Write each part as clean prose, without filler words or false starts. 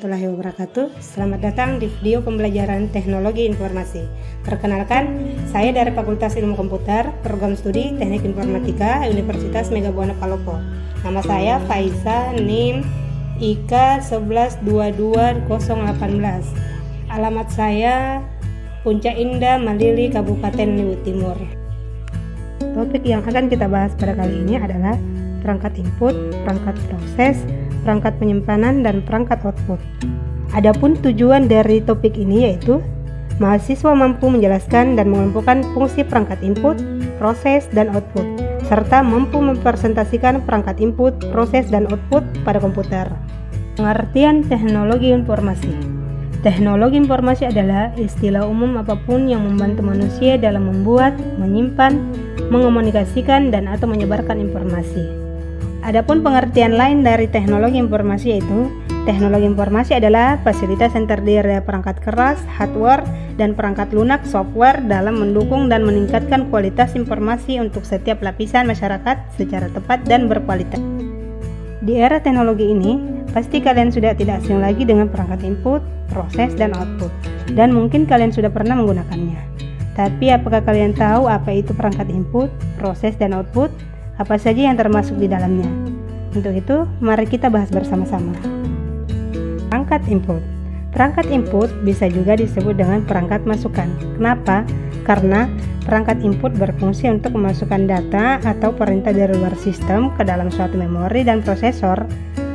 warahmatullahi wabarakatuh. Selamat datang di video pembelajaran teknologi informasi. Perkenalkan, saya dari Fakultas Ilmu Komputer, Program Studi Teknik Informatika, Universitas Megabuana Palopo. Nama saya Faiza, NIM IK 1122018. Alamat saya Puncak Indah, Malili, Kabupaten Luwu Timur. Topik yang akan kita bahas pada kali ini adalah perangkat input, perangkat proses, perangkat penyimpanan, dan perangkat output. Adapun tujuan dari topik ini yaitu mahasiswa mampu menjelaskan dan mengelompokkan fungsi perangkat input, proses, dan output, serta mampu mempresentasikan perangkat input, proses, dan output pada komputer. Pengertian teknologi informasi. Teknologi informasi adalah istilah umum apapun yang membantu manusia dalam membuat, menyimpan, mengomunikasikan, dan atau menyebarkan informasi. Adapun pengertian lain dari teknologi informasi yaitu teknologi informasi adalah fasilitas yang terdiri dari perangkat keras, hardware, dan perangkat lunak, software dalam mendukung dan meningkatkan kualitas informasi untuk setiap lapisan masyarakat secara tepat dan berkualitas. Di era teknologi ini, pasti kalian sudah tidak asing lagi dengan perangkat input, proses, dan output, dan mungkin kalian sudah pernah menggunakannya. Tapi apakah kalian tahu apa itu perangkat input, proses, dan output? Apa saja yang termasuk di dalamnya? Untuk itu, mari kita bahas bersama-sama. Perangkat input. Perangkat input bisa juga disebut dengan perangkat masukan. Kenapa? Karena perangkat input berfungsi untuk memasukkan data atau perintah dari luar sistem ke dalam suatu memori dan prosesor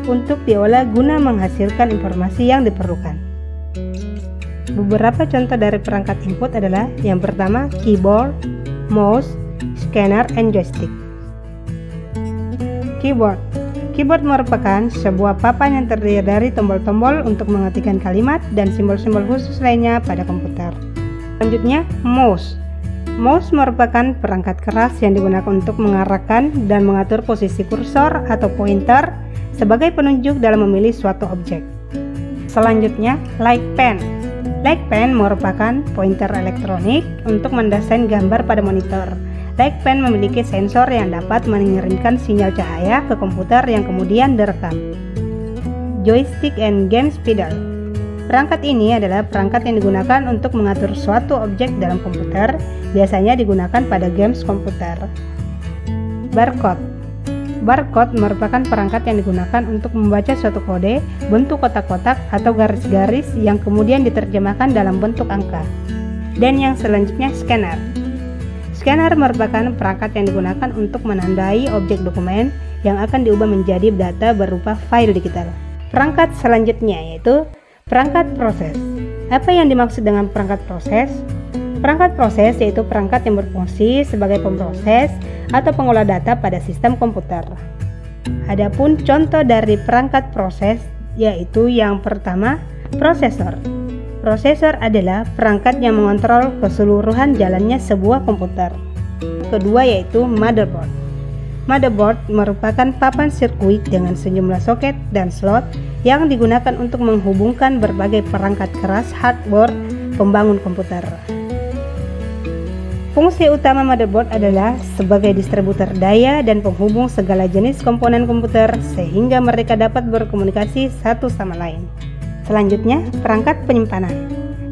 untuk diolah guna menghasilkan informasi yang diperlukan. Beberapa contoh dari perangkat input adalah yang pertama keyboard, mouse, scanner, and joystick. Keyboard. Keyboard merupakan sebuah papan yang terdiri dari tombol-tombol untuk mengetikkan kalimat dan simbol-simbol khusus lainnya pada komputer. Selanjutnya, mouse. Mouse merupakan perangkat keras yang digunakan untuk mengarahkan dan mengatur posisi kursor atau pointer sebagai penunjuk dalam memilih suatu objek. Selanjutnya, like pen. Like pen merupakan pointer elektronik untuk mendesain gambar pada monitor. Like pen memiliki sensor yang dapat mengirimkan sinyal cahaya ke komputer yang kemudian direkam. Joystick and game pedal. Perangkat ini adalah perangkat yang digunakan untuk mengatur suatu objek dalam komputer, biasanya digunakan pada games komputer. Barcode. Barcode merupakan perangkat yang digunakan untuk membaca suatu kode, bentuk kotak-kotak atau garis-garis yang kemudian diterjemahkan dalam bentuk angka. Dan yang selanjutnya, scanner. Scanner merupakan perangkat yang digunakan untuk menandai objek dokumen yang akan diubah menjadi data berupa file digital. Perangkat selanjutnya yaitu perangkat proses. Apa yang dimaksud dengan perangkat proses? Perangkat proses yaitu perangkat yang berfungsi sebagai pemproses atau pengolah data pada sistem komputer. Adapun contoh dari perangkat proses yaitu yang pertama, prosesor. Prosesor adalah perangkat yang mengontrol keseluruhan jalannya sebuah komputer. Kedua yaitu motherboard. Motherboard merupakan papan sirkuit dengan sejumlah soket dan slot yang digunakan untuk menghubungkan berbagai perangkat keras hardware pembangun komputer. Fungsi utama motherboard adalah sebagai distributor daya dan penghubung segala jenis komponen komputer sehingga mereka dapat berkomunikasi satu sama lain. Selanjutnya, perangkat penyimpanan.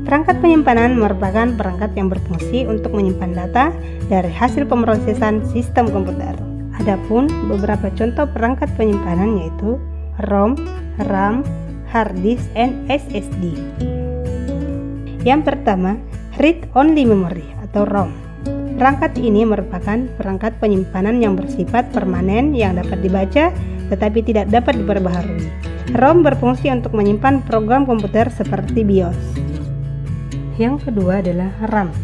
Perangkat penyimpanan merupakan perangkat yang berfungsi untuk menyimpan data dari hasil pemrosesan sistem komputer. Adapun beberapa contoh perangkat penyimpanan yaitu ROM, RAM, hard disk, and SSD. Yang pertama, read only memory atau ROM. Perangkat ini merupakan perangkat penyimpanan yang bersifat permanen yang dapat dibaca tetapi tidak dapat diperbaharui. ROM berfungsi untuk menyimpan program komputer seperti BIOS. Yang kedua adalah RAM.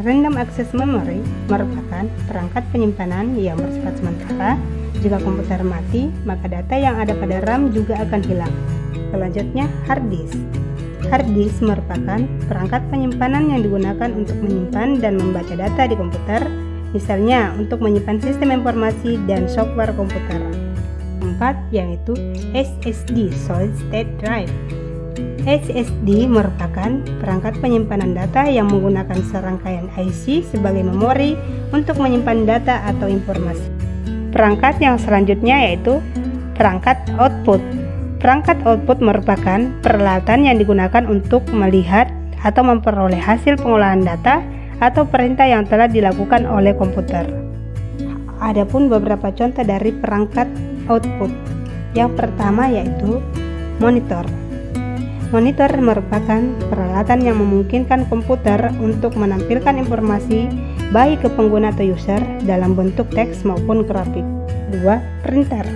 Random Access Memory merupakan perangkat penyimpanan yang bersifat sementara. Jika komputer mati, maka data yang ada pada RAM juga akan hilang. Selanjutnya, hard disk. Hard disk merupakan perangkat penyimpanan yang digunakan untuk menyimpan dan membaca data di komputer, misalnya untuk menyimpan sistem informasi dan software komputer. Keempat, yaitu SSD Solid State Drive. SSD merupakan perangkat penyimpanan data yang menggunakan serangkaian IC sebagai memori untuk menyimpan data atau informasi. Perangkat yang selanjutnya yaitu perangkat output. Perangkat output merupakan peralatan yang digunakan untuk melihat atau memperoleh hasil pengolahan data atau perintah yang telah dilakukan oleh komputer. Adapun beberapa contoh dari perangkat output. Yang pertama yaitu monitor. Monitor merupakan peralatan yang memungkinkan komputer untuk menampilkan informasi baik ke pengguna atau user dalam bentuk teks maupun grafik. 2. Printer.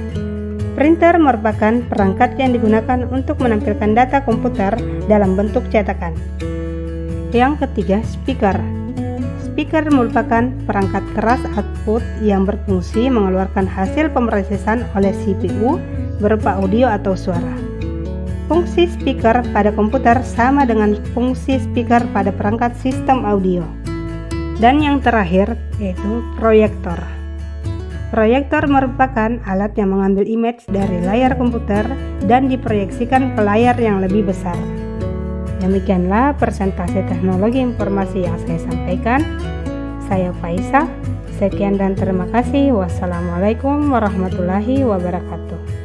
Printer merupakan perangkat yang digunakan untuk menampilkan data komputer dalam bentuk cetakan. Yang ketiga, speaker. Speaker merupakan perangkat keras output yang berfungsi mengeluarkan hasil pemrosesan oleh CPU berupa audio atau suara. Fungsi speaker pada komputer sama dengan fungsi speaker pada perangkat sistem audio. Dan yang terakhir yaitu proyektor. Proyektor merupakan alat yang mengambil image dari layar komputer dan diproyeksikan ke layar yang lebih besar. Demikianlah presentasi teknologi informasi yang saya sampaikan. Saya Faiza. Sekian dan terima kasih. Wassalamualaikum warahmatullahi wabarakatuh.